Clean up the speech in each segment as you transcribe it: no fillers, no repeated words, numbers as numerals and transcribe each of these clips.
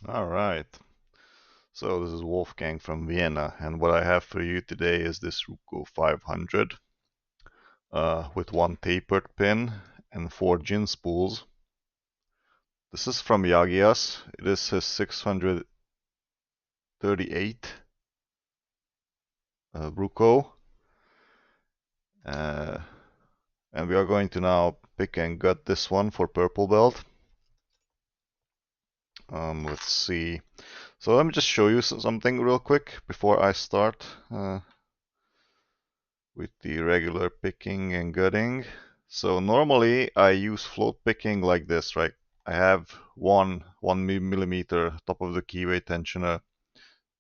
All right. So this is Wolfgang from Vienna, and what I have for you today is this Ruko 500 with one tapered pin and four gin spools. This is from Yagias. It is his 638 Ruko, uh, and we are going to now pick and gut this one for purple belt. Let's see. So let me just show you something real quick before I start with the regular picking and gutting. So normally I use float picking like this, right? I have one millimeter top of the keyway tensioner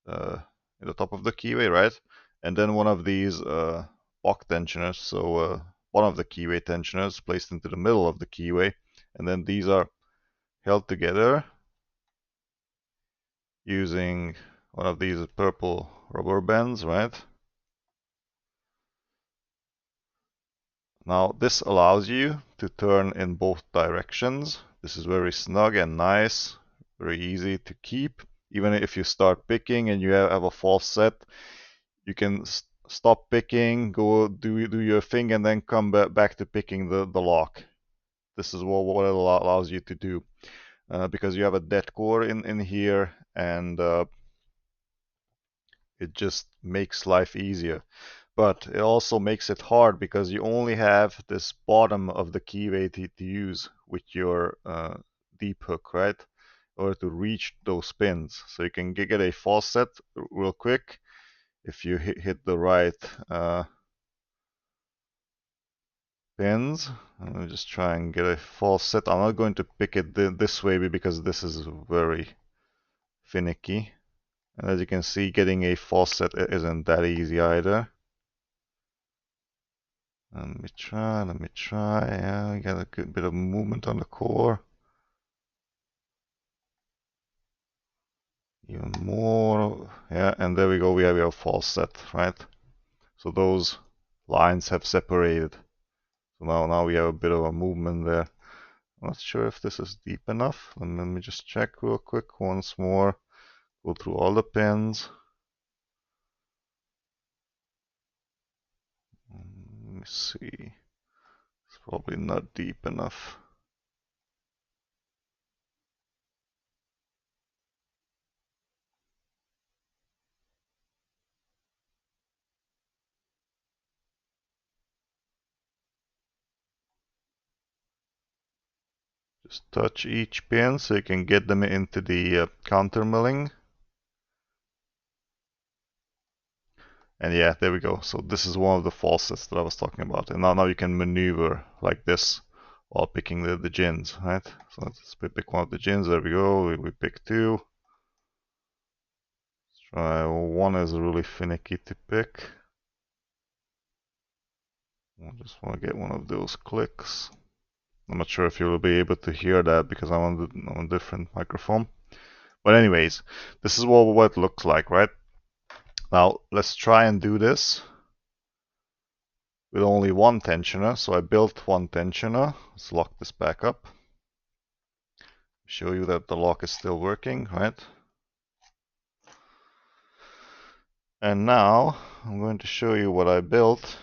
in the top of the keyway, right? And then one of these lock tensioners, so one of the keyway tensioners placed into the middle of the keyway, and then these are held together using one of these purple rubber bands, right? Now this allows you to turn in both directions. This is very snug and nice, very easy to keep. Even if you start picking and you have a false set, you can stop picking, go do your thing, and then come back to picking the lock. This is what it allows you to do because you have a dead core in here, and it just makes life easier. But it also makes it hard because you only have this bottom of the keyway to use with your deep hook, right? In order to reach those pins. So you can get a false set real quick if you hit the right pins. Let me just try and get a false set. I'm not going to pick it this way because this is very finicky. And as you can see, getting a false set isn't that easy either. Let me try. Yeah, we got a good bit of movement on the core. Even more. Yeah, and there we go. We have a false set, right? So those lines have separated. So now we have a bit of a movement there. I'm not sure if this is deep enough. Let me just check real quick once more. Go through all the pins. Let me see. It's probably not deep enough. Just touch each pin so you can get them into the counter milling. And yeah, there we go. So this is one of the false sets that I was talking about. And now you can maneuver like this while picking the gins, right? So let's pick one of the gins. There we go. We pick two. Let's try one is really finicky to pick. I just want to get one of those clicks. I'm not sure if you'll be able to hear that because I'm on a different microphone. But anyways, this is what it looks like, right? Now let's try and do this with only one tensioner. So I built one tensioner. Let's lock this back up. Show you that the lock is still working, right? And now I'm going to show you what I built.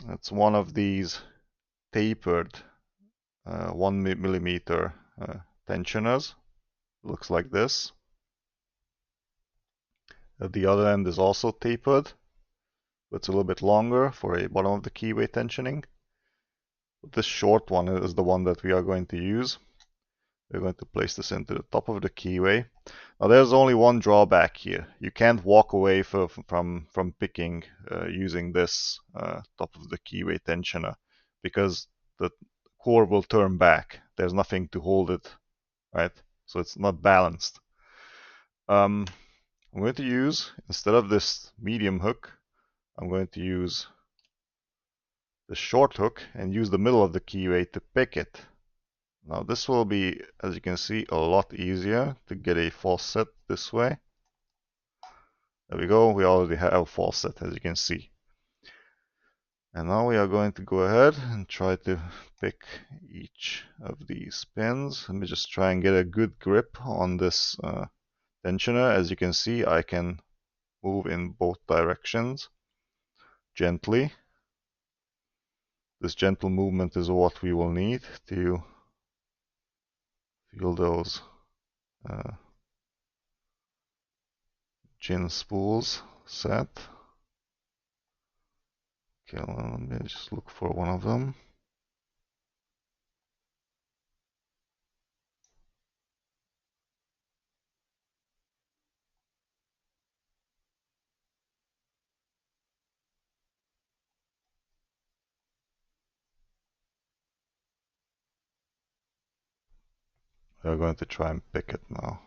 It's one of these tapered 1 millimeter tensioners. It looks like this. At the other end is also tapered, but it's a little bit longer for a bottom of the keyway tensioning. But this short one is the one that we are going to use. We're going to place this into the top of the keyway. Now there's only one drawback here. You can't walk away from picking using this top of the keyway tensioner because the core will turn back. There's nothing to hold it, right? So it's not balanced. I'm going to use, instead of this medium hook, I'm going to use the short hook and use the middle of the keyway to pick it. Now this will be, as you can see, a lot easier to get a false set this way. There we go, we already have a false set, as you can see. And now we are going to go ahead and try to pick each of these pins. Let me just try and get a good grip on this tensioner. As you can see, I can move in both directions gently. This gentle movement is what we will need to feel those gin spools set. Okay, let me just look for one of them. We're going to try and pick it now.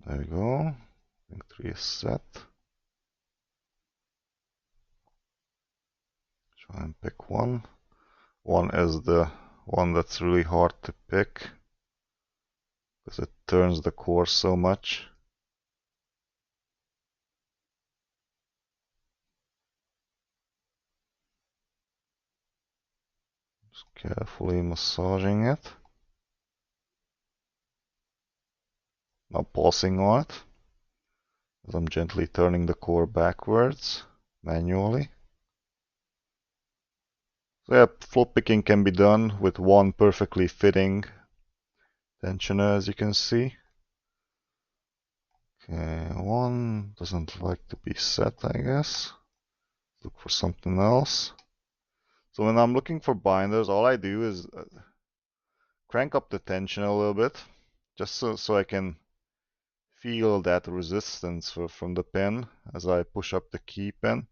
There we go. I think 3 is set. Try and pick one. One is the one that's really hard to pick because it turns the core so much. Just carefully massaging it. Now pausing on it as I'm gently turning the core backwards manually. So yeah, float picking can be done with one perfectly fitting tensioner, as you can see. Okay, one doesn't like to be set, I guess. Look for something else. So when I'm looking for binders, all I do is crank up the tension a little bit, just so I can feel that resistance from the pin as I push up the key pin.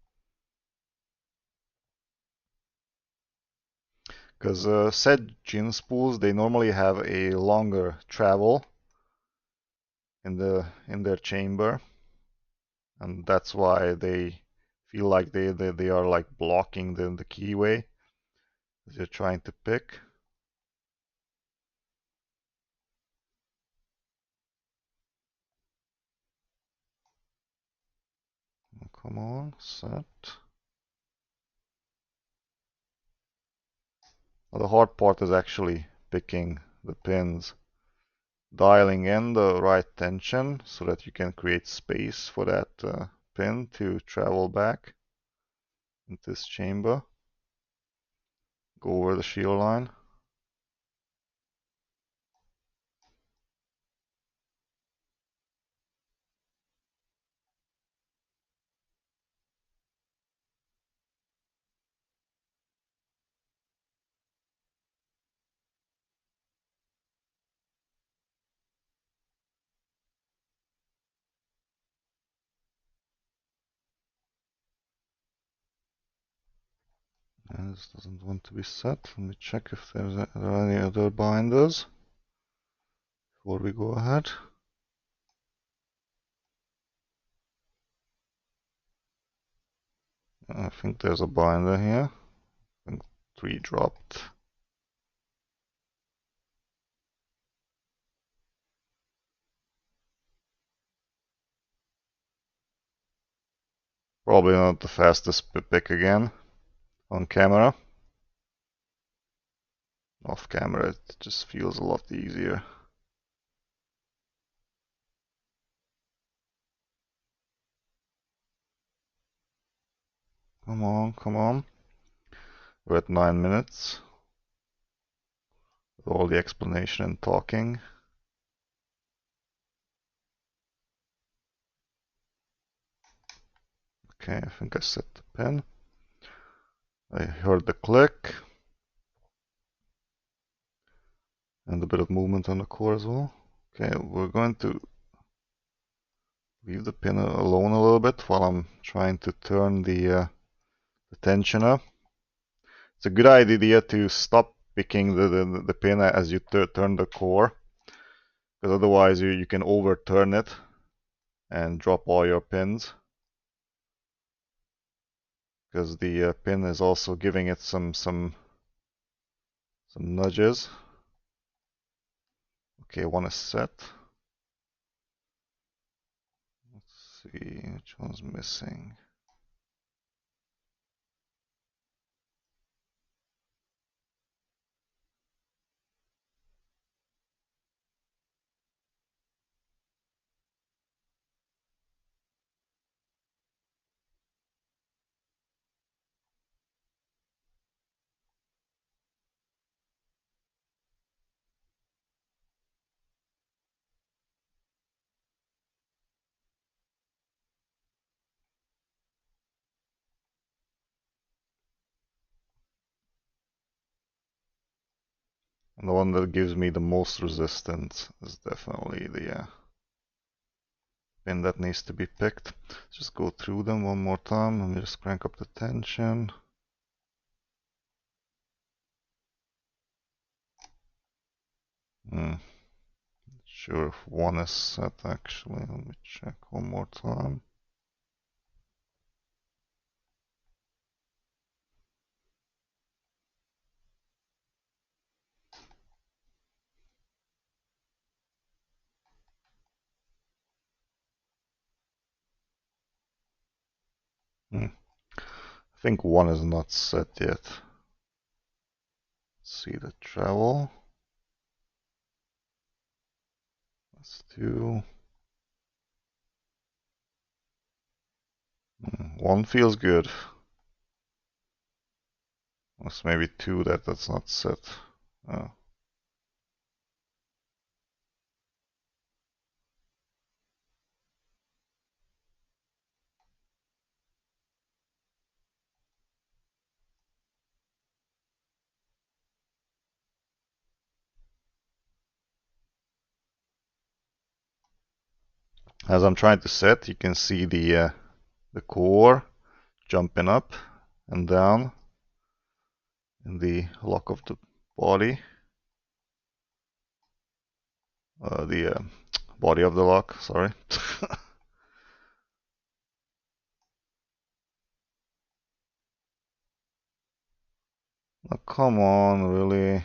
Because said gin spools, they normally have a longer travel in their chamber, and that's why they feel like they are like blocking the keyway as you're trying to pick. Come on, set. Well, the hard part is actually picking the pins, dialing in the right tension so that you can create space for that pin to travel back into this chamber. Go over the shear line. And this doesn't want to be set. Let me check if there are any other binders before we go ahead. I think there's a binder here. I think 3 dropped. Probably not the fastest pick again on camera. Off camera it just feels a lot easier. Come on, come on. We're at 9 minutes. With all the explanation and talking. Okay, I think I set the pin. I heard the click. And a bit of movement on the core as well. Okay, we're going to leave the pin alone a little bit while I'm trying to turn the tensioner. It's a good idea to stop picking the pin as you turn the core, because otherwise you can overturn it and drop all your pins, because the pin is also giving it some nudges. Okay, one is set. Let's see which one's missing. And the one that gives me the most resistance is definitely the pin that needs to be picked. Let's just go through them one more time. Let me just crank up the tension. Sure if one is set actually. Let me check one more time. I think one is not set yet. Let's see the travel. That's two. One feels good. That's maybe two that's not set. Oh. As I'm trying to set, you can see the core jumping up and down in the lock of the body. The body of the lock, sorry. Oh, come on, really?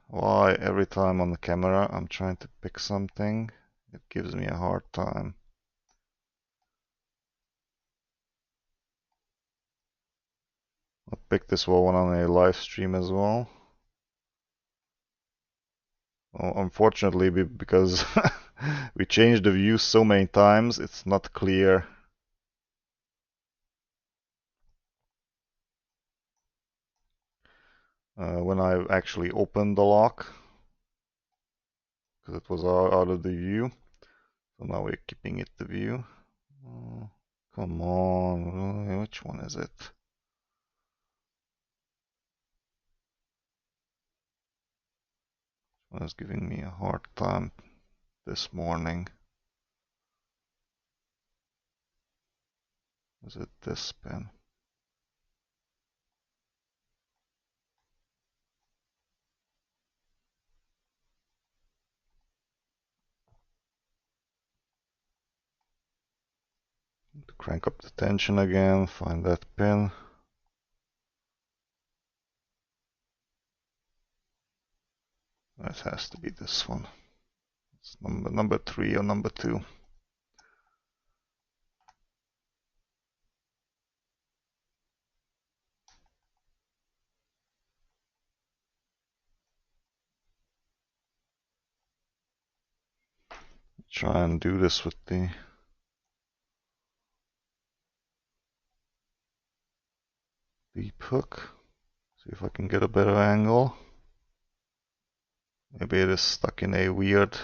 Why every time on the camera I'm trying to pick something, it gives me a hard time. I'll pick this one on a live stream as well. Well, unfortunately, because we changed the view so many times, it's not clear. When I actually opened the lock, because it was out of the view. So now we're keeping it the view. Oh, come on, really? Which one is it? One is giving me a hard time this morning. Is it this pen? Crank up the tension again, find that pin. It has to be this one. It's number 3 or number 2. Try and do this with the deep hook. See if I can get a better angle. Maybe it is stuck in a weird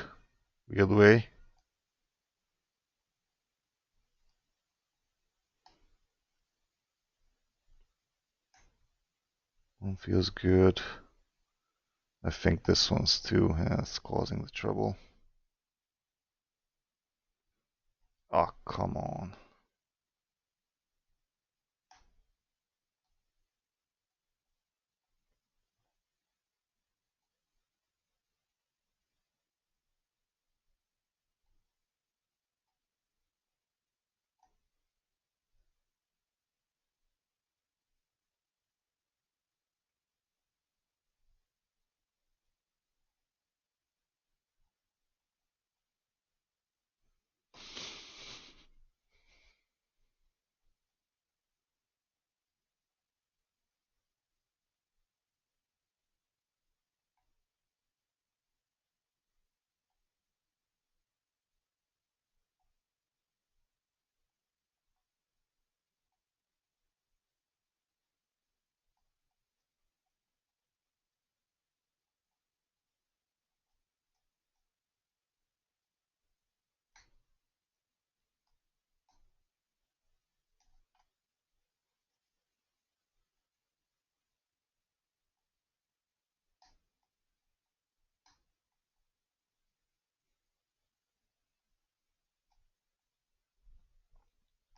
way. One feels good. I think this one's too. Yeah, it's causing the trouble. Oh, come on.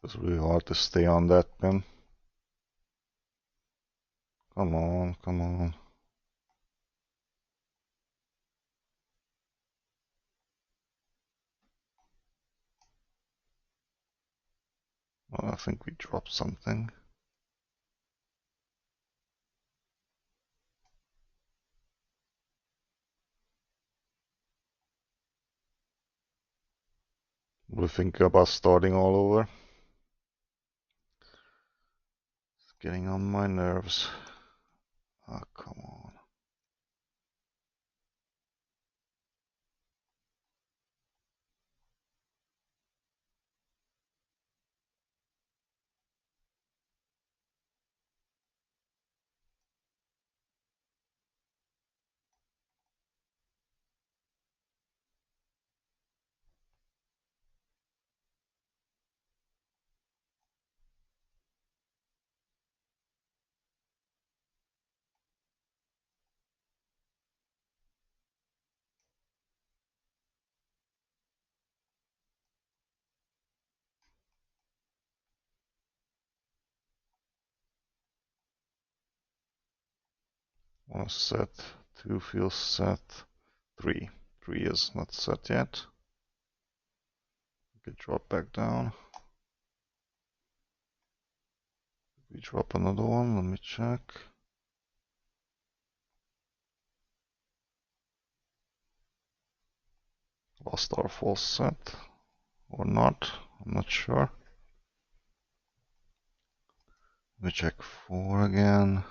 It's really hard to stay on that pin. Come on, come on. Well, I think we dropped something. What do you think about starting all over? It's getting on my nerves. Oh, come on. One is set, 2 feels set, 3. 3 is not set yet. We could drop back down. We drop another one, let me check. Lost our false set or not, I'm not sure. Let me check 4 again.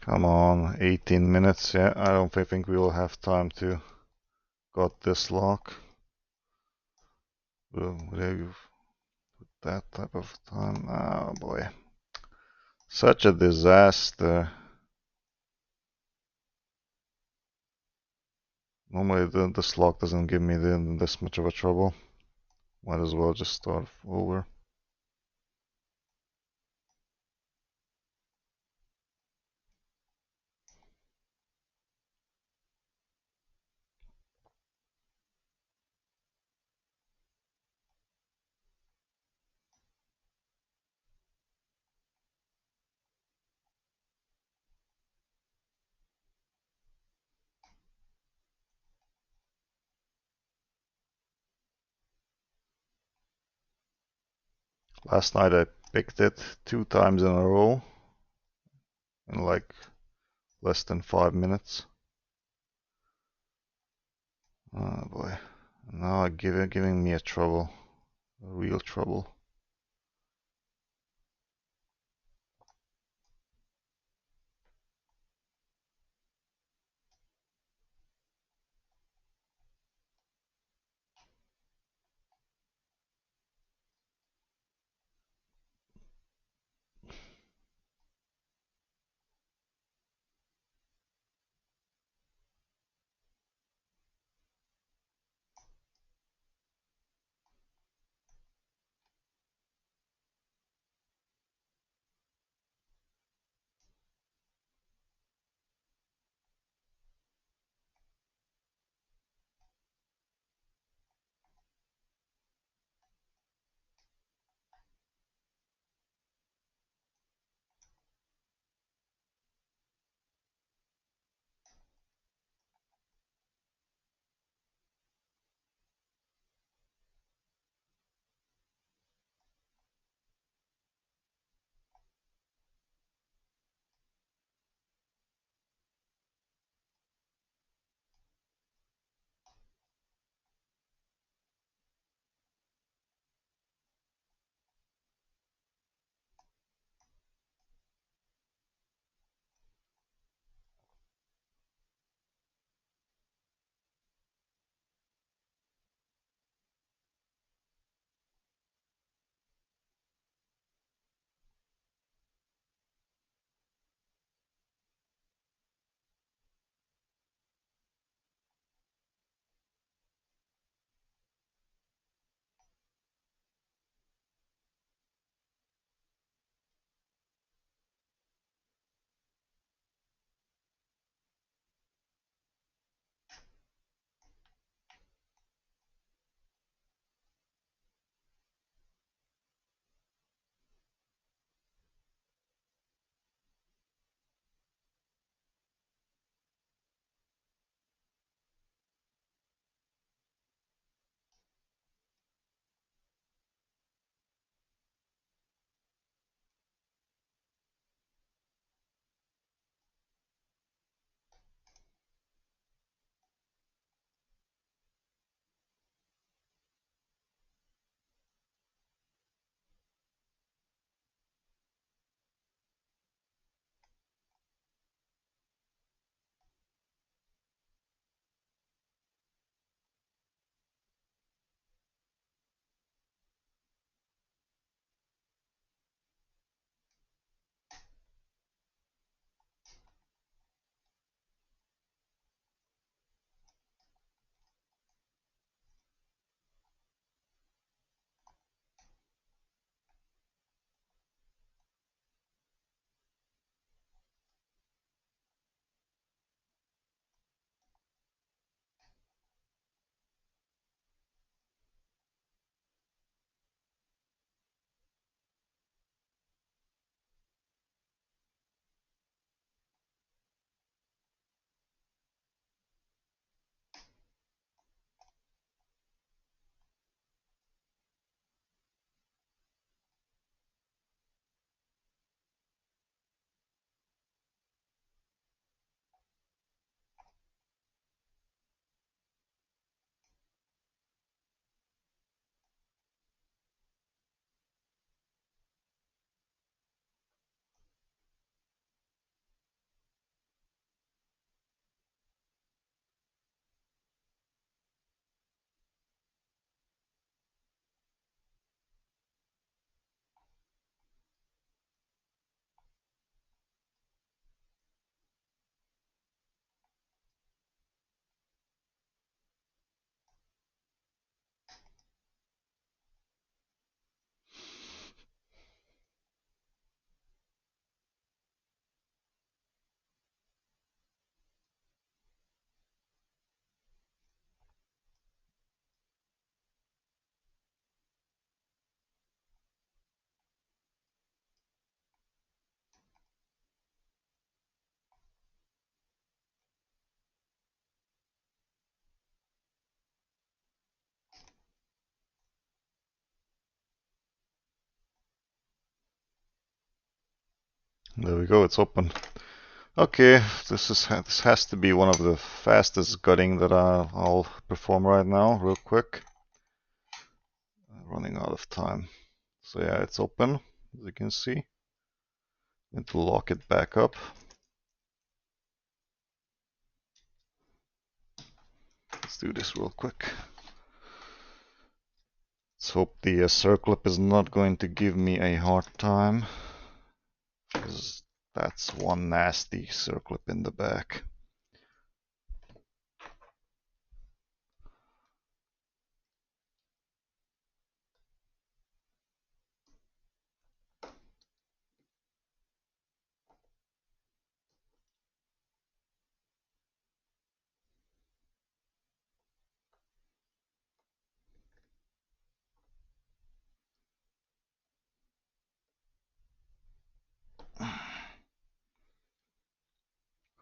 Come on, 18 minutes. Yeah, I don't think we will have time to got this lock. Would have that type of time? Oh boy. Such a disaster. Normally this lock doesn't give me this much of a trouble. Might as well just start over. Last night I picked it 2 times in a row in like less than 5 minutes. Oh boy. Now giving me a trouble. A real trouble. There we go, it's open. Okay, this has to be one of the fastest gutting that I'll perform right now, real quick. Running out of time. So yeah, it's open, as you can see. I'm going to lock it back up. Let's do this real quick. Let's hope the circlip is not going to give me a hard time, because that's one nasty circlip in the back.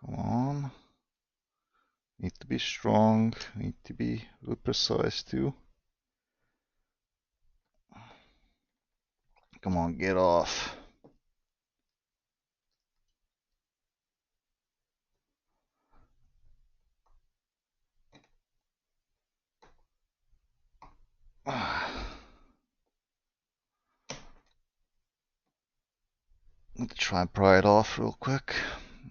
Come on. Need to be strong, need to be real precise too. Come on, get off. Let's try and pry it off real quick.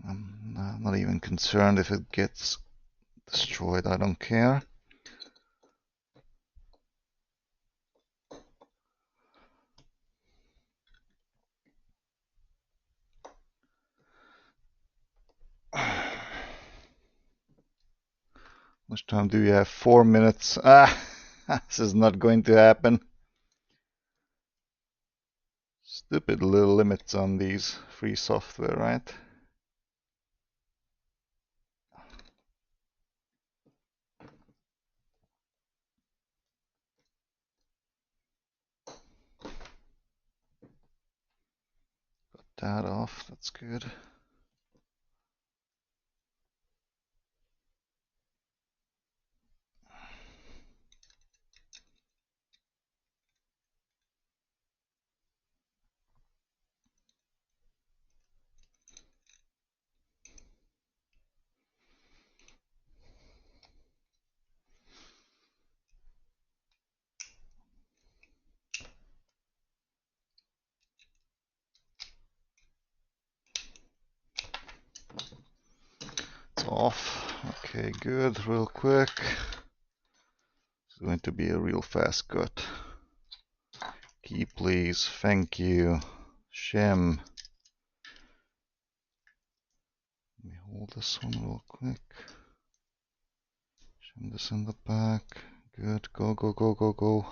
I'm not even concerned if it gets destroyed, I don't care. How much time do we have? 4 minutes. This is not going to happen. Stupid little limits on these free software, right? Got that off, that's good. It's off. Okay, good, real quick. It's going to be a real fast cut. Key, please. Thank you. Shim. Let me hold this one real quick. Shim this in the back. Good. Go, go, go, go, go.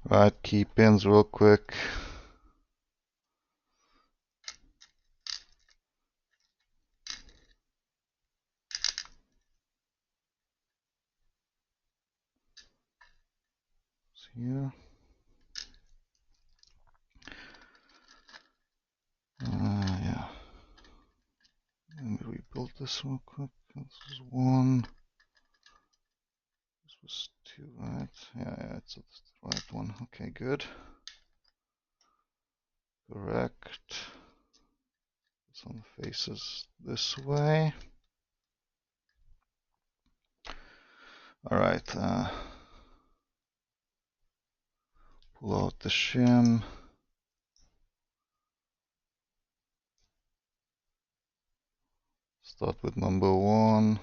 Right, key pins real quick. Here. Yeah. Let me rebuild this real quick. This is one. This was two, right? Yeah, it's the right one. Okay, good. Correct. This one faces this way. All right. Pull out the shim. Start with number one.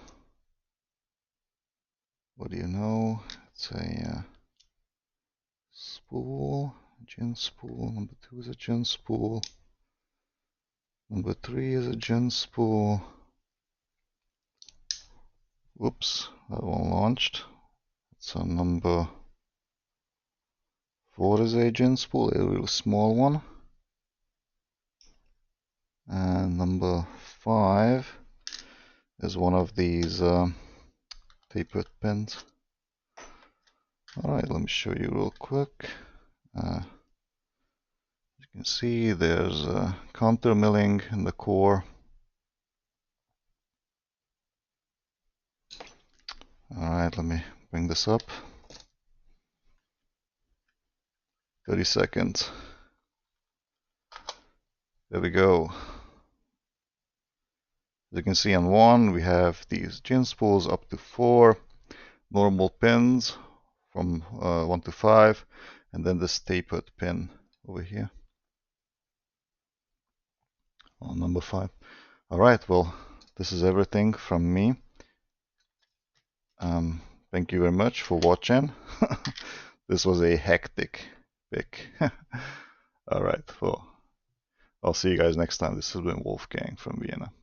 What do you know? It's a spool, gin spool. Number two is a gin spool. Number three is a gin spool. Whoops, that one launched. So number four is a gin spool, a real small one. And number five is one of these tapered pins. Alright, let me show you real quick. You can see there's counter milling in the core. Alright, let me bring this up. 30 seconds. There we go. As you can see on 1, we have these gin spools up to 4, normal pins from 1 to 5, and then this tapered pin over here on number 5. Alright, well, this is everything from me. Thank you very much for watching. This was a hectic pick. Alright, well, I'll see you guys next time. This has been Wolfgang from Vienna.